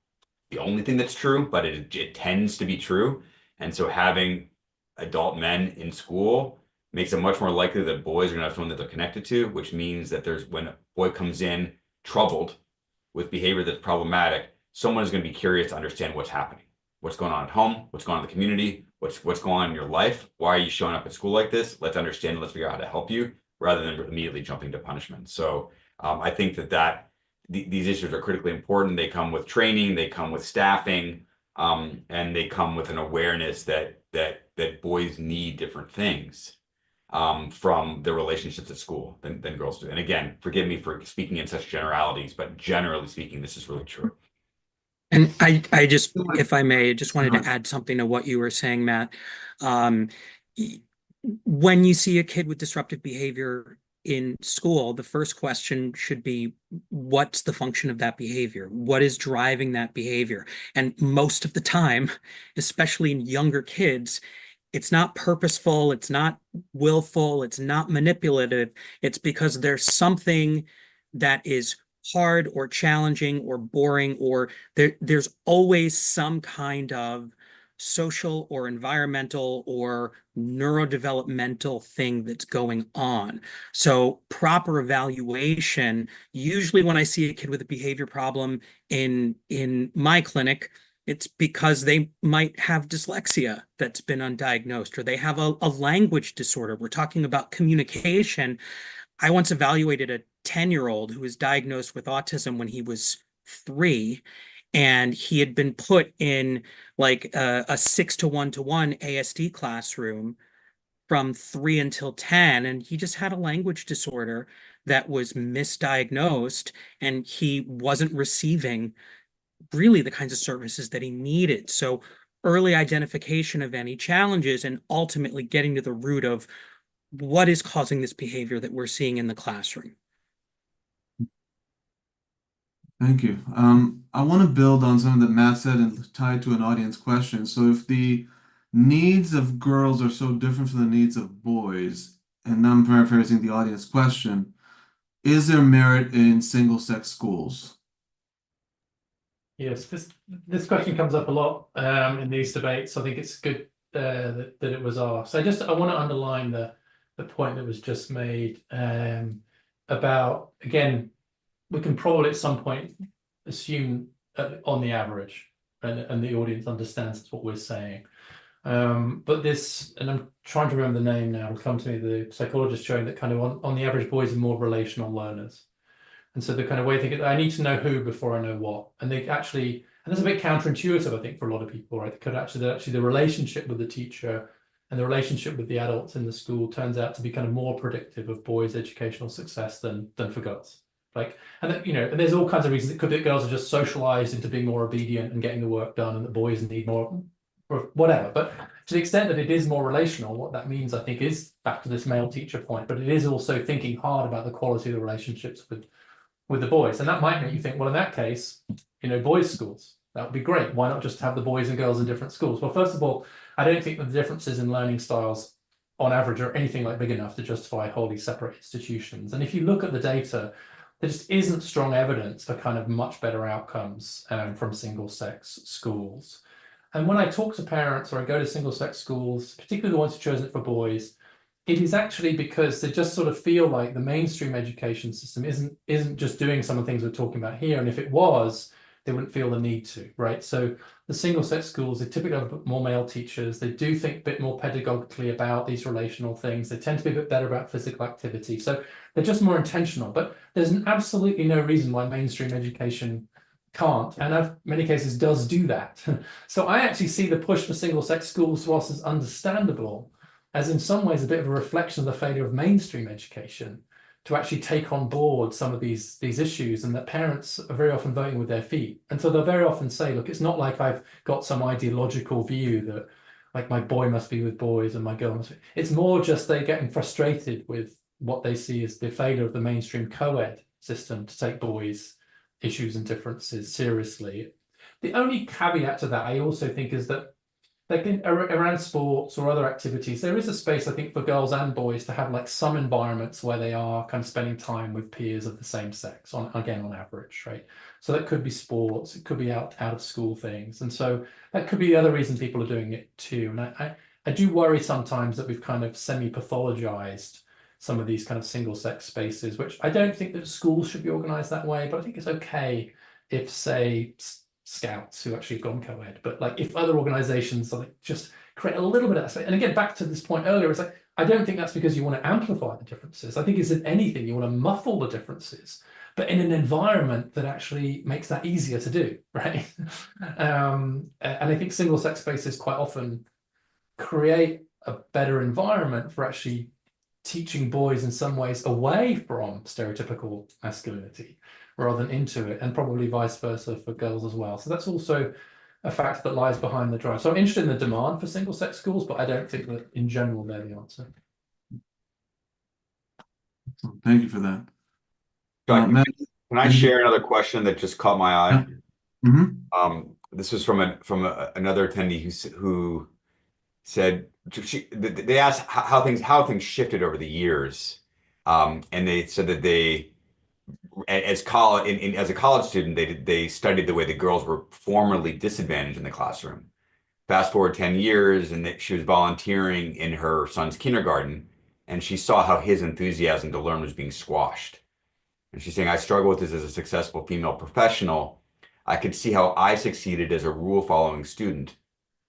[SPEAKER 4] the only thing that's true, but it tends to be true. And so having adult men in school makes it much more likely that boys are going to have someone that they're connected to, which means that when a boy comes in troubled with behavior that's problematic, someone is going to be curious to understand what's happening, what's going on at home, what's going on in the community, what's going on in your life. Why are you showing up at school like this? Let's understand, let's figure out how to help you, rather than immediately jumping to punishment. So I think that these issues are critically important. They come with training, they come with staffing, and they come with an awareness that boys need different things from their relationships at school than girls do. And again, forgive me for speaking in such generalities, but generally speaking, this is really true.
[SPEAKER 3] And I just, if I may, just wanted to add something to what you were saying, Matt. When you see a kid with disruptive behavior in school, the first question should be, what's the function of that behavior? What is driving that behavior? And most of the time, especially in younger kids, it's not purposeful, it's not willful, it's not manipulative. It's because there's something that is hard or challenging or boring, or there's always some kind of social or environmental or neurodevelopmental thing that's going on. So proper evaluation, usually when I see a kid with a behavior problem in my clinic, it's because they might have dyslexia that's been undiagnosed, or they have a language disorder. We're talking about communication. I once evaluated a 10-year-old who was diagnosed with autism when he was 3, and he had been put in like a 6-to-1-to-1 ASD classroom from 3 until 10, and he just had a language disorder that was misdiagnosed, and he wasn't receiving really the kinds of services that he needed. So early identification of any challenges and ultimately getting to the root of what is causing this behavior that we're seeing in the classroom.
[SPEAKER 1] Thank you. I want to build on something that Matt said and tie it to an audience question. So if the needs of girls are so different from the needs of boys, and I'm paraphrasing the audience question, is there merit in single-sex schools?
[SPEAKER 5] Yes, this question comes up a lot in these debates. I think it's good that it was asked. I want to underline the point that was just made about, again, we can probably at some point assume on the average, and the audience understands what we're saying. But this, and I'm trying to remember the name now, it'll come to me, the psychologist showing that kind of on the average, boys are more relational learners. And so the kind of way they think, I need to know who before I know what. And they actually, and that's a bit counterintuitive, I think, for a lot of people, right? Because actually the relationship with the teacher and the relationship with the adults in the school turns out to be kind of more predictive of boys' educational success than for girls. Like, and and there's all kinds of reasons. It could be that girls are just socialized into being more obedient and getting the work done, and that boys need more, or whatever. But to the extent that it is more relational, what that means, I think, is back to this male teacher point, but it is also thinking hard about the quality of the relationships with the boys. And that might make you think, well, in that case, boys' schools, that would be great. Why not just have the boys and girls in different schools? Well, first of all, I don't think that the differences in learning styles on average are anything like big enough to justify wholly separate institutions. And if you look at the data, there just isn't strong evidence for kind of much better outcomes from single-sex schools. And when I talk to parents or I go to single-sex schools, particularly the ones who've chosen it for boys, it is actually because they just sort of feel like the mainstream education system isn't just doing some of the things we're talking about here. And if it was, they wouldn't feel the need to, right? So the single-sex schools, they typically have more male teachers. They do think a bit more pedagogically about these relational things. They tend to be a bit better about physical activity. So they're just more intentional. But there's absolutely no reason why mainstream education can't, and in many cases does do that. So I actually see the push for single-sex schools, whilst as understandable, as in some ways a bit of a reflection of the failure of mainstream education to actually take on board some of these issues, and that parents are very often voting with their feet. And so they'll very often say, look, it's not like I've got some ideological view that like my boy must be with boys and my girl must be. It's more just they're getting frustrated with what they see as the failure of the mainstream co-ed system to take boys' issues and differences seriously. The only caveat to that, I also think, is that like around sports or other activities, there is a space, I think, for girls and boys to have like some environments where they are kind of spending time with peers of the same sex, on average, right? So that could be sports, it could be out of school things, and so that could be the other reason people are doing it too. And I do worry sometimes that we've kind of semi-pathologized some of these kind of single-sex spaces, which I don't think that schools should be organized that way, but I think it's okay if, say, Scouts who actually have gone co-ed, but like if other organizations like just create a little bit of that space. And again, back to this point earlier, it's like I don't think that's because you want to amplify the differences. I think it's in anything you want to muffle the differences, but in an environment that actually makes that easier to do, right? And I think single-sex spaces quite often create a better environment for actually teaching boys in some ways away from stereotypical masculinity rather than into it, and probably vice versa for girls as well. So that's also a factor that lies behind the drive. So I'm interested in the demand for single-sex schools, but I don't think that in general they're the answer.
[SPEAKER 1] Thank you for that.
[SPEAKER 4] Can
[SPEAKER 1] Matt,
[SPEAKER 4] I share another question that just caught my eye?
[SPEAKER 1] mhm.
[SPEAKER 4] This was from another attendee who said they asked how things shifted over the years, and they said that they, as a college student, they studied the way the girls were formerly disadvantaged in the classroom. Fast forward 10 years, and she was volunteering in her son's kindergarten, and she saw how his enthusiasm to learn was being squashed. And she's saying, I struggle with this as a successful female professional. I could see how I succeeded as a rule-following student,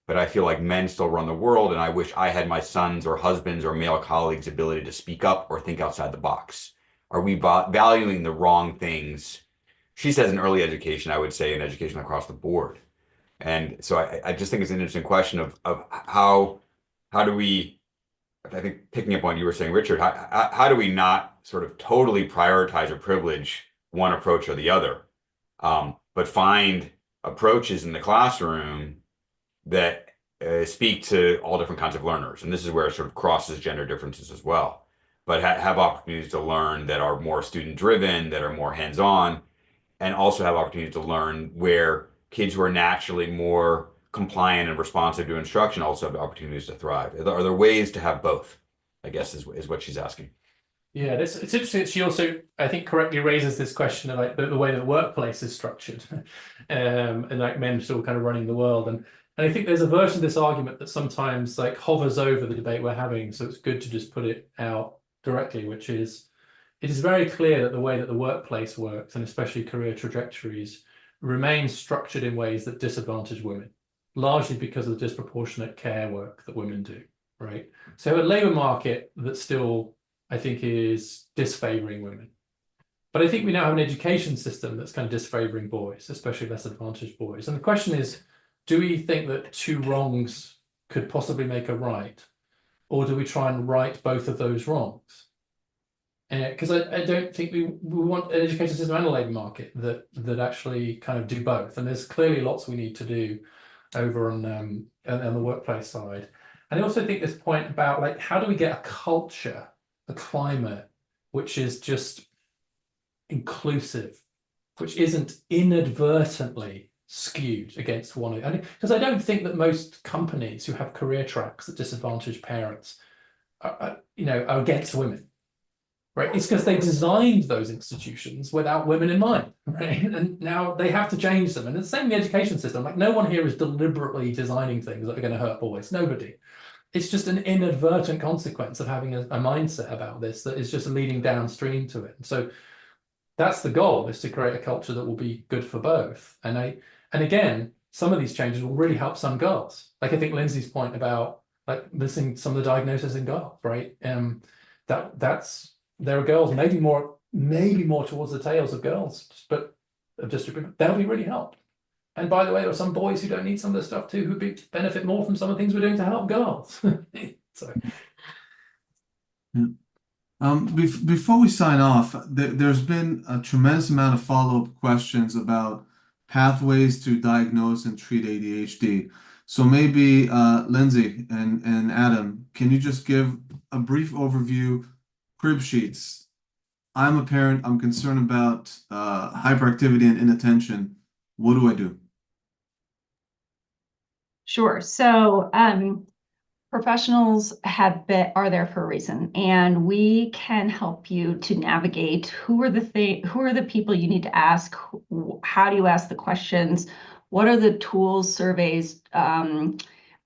[SPEAKER 4] but I feel like men still run the world, and I wish I had my sons or husbands or male colleagues' ability to speak up or think outside the box. Are we valuing the wrong things? She says in early education, I would say in education across the board. And so I just think it's an interesting question of how do we, I think picking up on what you were saying, Richard, how do we not sort of totally prioritize or privilege one approach or the other, but find approaches in the classroom that speak to all different kinds of learners. And this is where it sort of crosses gender differences as well. But have opportunities to learn that are more student-driven, that are more hands-on, and also have opportunities to learn where kids who are naturally more compliant and responsive to instruction also have opportunities to thrive. Are there ways to have both, I guess, is what she's asking.
[SPEAKER 5] Yeah, it's interesting. She also, I think, correctly raises this question of like the way that the workplace is structured, and like men still kind of running the world. And I think there's a version of this argument that sometimes like hovers over the debate we're having. So it's good to just put it out directly, which is, it is very clear that the way that the workplace works, and especially career trajectories, remain structured in ways that disadvantage women, largely because of the disproportionate care work that women do, right? So a labour market that still, I think, is disfavouring women. But I think we now have an education system that's kind of disfavouring boys, especially less advantaged boys. And the question is, do we think that two wrongs could possibly make a right? Or do we try and right both of those wrongs? Because I don't think we want an education system and a labour market that actually kind of do both. And there's clearly lots we need to do over on the workplace side. And I also think this point about like, how do we get a culture, a climate, which is just inclusive, which isn't inadvertently skewed against one another? Because I don't think that most companies who have career tracks that disadvantage parents are against women, right? It's because they designed those institutions without women in mind, right? And now they have to change them. And it's the same in the education system. Like, no one here is deliberately designing things that are going to hurt boys. Nobody. It's just an inadvertent consequence of having a mindset about this that is just leading downstream to it. So that's the goal, is to create a culture that will be good for both. And again, some of these changes will really help some girls. Like I think Lindsay's point about like missing some of the diagnosis in girls, right? There are girls, maybe more towards the tails of girls, but that'll be really helped. And by the way, there are some boys who don't need some of this stuff too, who benefit more from some of the things we're doing to help girls. So.
[SPEAKER 1] Before we sign off, there's been a tremendous amount of follow-up questions about pathways to diagnose and treat ADHD. So maybe Lindsay and Adam, can you just give a brief overview, crib sheets? I'm a parent, I'm concerned about hyperactivity and inattention. What do I do?
[SPEAKER 2] Sure. So professionals are there for a reason, and we can help you to navigate who are the people you need to ask, how do you ask the questions, what are the tools, surveys,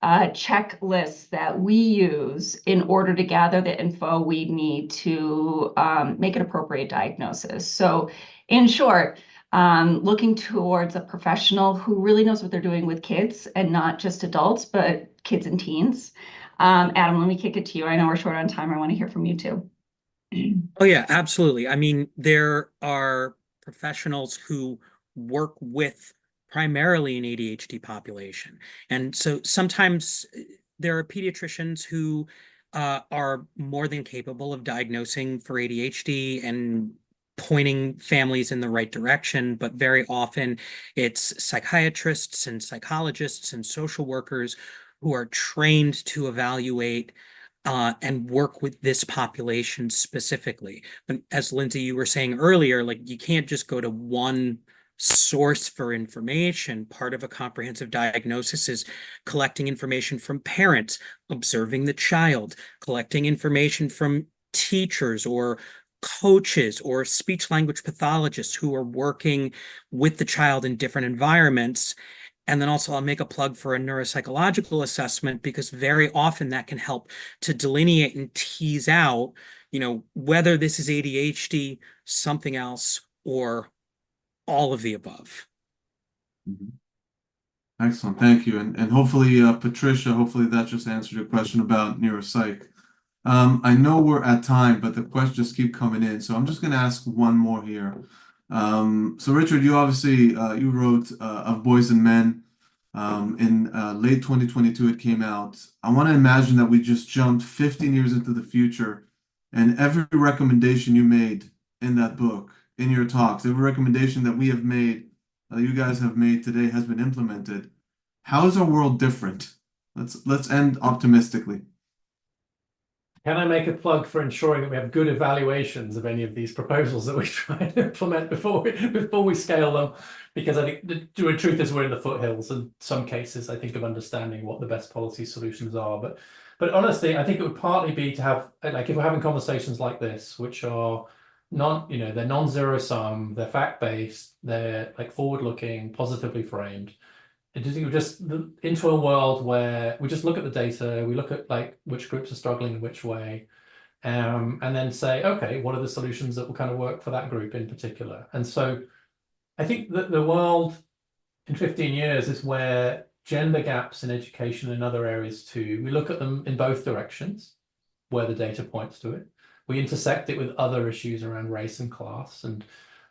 [SPEAKER 2] checklists that we use in order to gather the info we need to make an appropriate diagnosis. So in short, looking towards a professional who really knows what they're doing with kids and not just adults, but kids and teens. Adam, let me kick it to you. I know we're short on time. I want to hear from you too.
[SPEAKER 3] Oh, yeah, absolutely. I mean, there are professionals who work with primarily an ADHD population. And so sometimes there are pediatricians who are more than capable of diagnosing for ADHD and pointing families in the right direction, but very often it's psychiatrists and psychologists and social workers who are trained to evaluate and work with this population specifically. But as Lindsay, you were saying earlier, like you can't just go to one source for information. Part of a comprehensive diagnosis is collecting information from parents, observing the child, collecting information from teachers or coaches or speech language pathologists who are working with the child in different environments. And then also I'll make a plug for a neuropsychological assessment, because very often that can help to delineate and tease out, whether this is ADHD, something else, or all of the above.
[SPEAKER 1] Excellent, thank you. And hopefully, Patricia, hopefully that just answered your question about neuropsych. I know we're at time, but the questions keep coming in, so I'm just going to ask one more here. So Richard, you obviously you wrote Of Boys and Men in late 2022. It came out. I want to imagine that we just jumped 15 years into the future, and every recommendation you made in that book, in your talks, every recommendation that we have made, you guys have made today, has been implemented. How is our world different? Let's end optimistically.
[SPEAKER 5] Can I make a plug for ensuring that we have good evaluations of any of these proposals that we try and implement before we scale them? Because I think the truth is we're in the foothills in some cases, I think, of understanding what the best policy solutions are. But honestly, I think it would partly be to have, like, if we're having conversations like this, which are they're non-zero sum, they're fact-based, they're like forward-looking, positively framed. Just into a world where we just look at the data, we look at like which groups are struggling in which way, and then say, okay, what are the solutions that will kind of work for that group in particular? And so I think that the world in 15 years is where gender gaps in education and other areas too, we look at them in both directions, where the data points to it. We intersect it with other issues around race and class and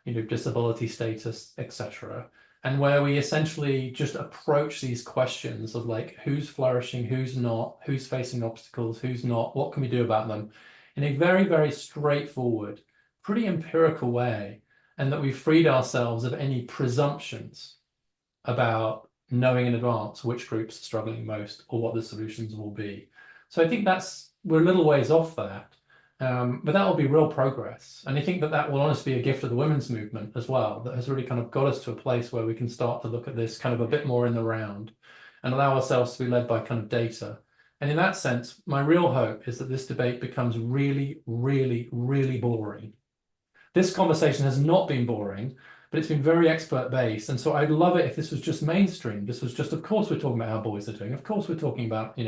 [SPEAKER 5] disability status, etc. And where we essentially just approach these questions of like, who's flourishing, who's not, who's facing obstacles, who's not, what can we do about them, in a very, very straightforward, pretty empirical way, and that we've freed ourselves of any presumptions about knowing in advance which groups are struggling most or what the solutions will be. So I think we're a little ways off that. But that will be real progress. And I think that will honestly be a gift of the women's movement as well, that has really kind of got us to a place where we can start to look at this kind of a bit more in the round and allow ourselves to be led by kind of data. And in that sense, my real hope is that this debate becomes really, really, really boring. This conversation has not been boring but it's been very expert based. And so I'd love it if this was just mainstream. This was just, of course, we're talking about how boys are doing. Of course, we're talking about,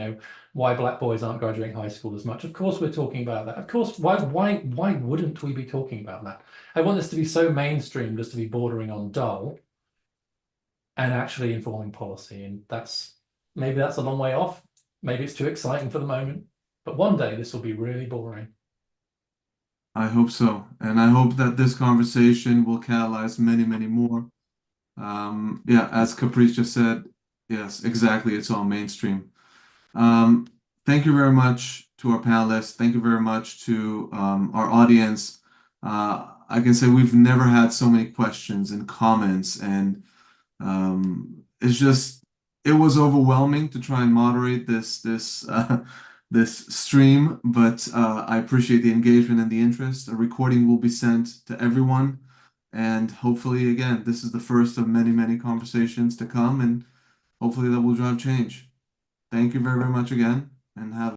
[SPEAKER 5] why black boys aren't graduating high school as much. Of course, we're talking about that. Of course, why wouldn't we be talking about that? I want this to be so mainstream just to be bordering on dull and actually informing policy. And maybe that's a long way off. Maybe it's too exciting for the moment, but one day this will be really boring.
[SPEAKER 1] I hope so. And I hope that this conversation will catalyze many, many more. Yeah, as Caprice just said, yes, exactly. It's all mainstream. Thank you very much to our panelists. Thank you very much to our audience. I can say we've never had so many questions and comments, and it was overwhelming to try and moderate this stream, but I appreciate the engagement and the interest. A recording will be sent to everyone, and hopefully, again, this is the first of many, many conversations to come, and hopefully that will drive change. Thank you very, very much again, and have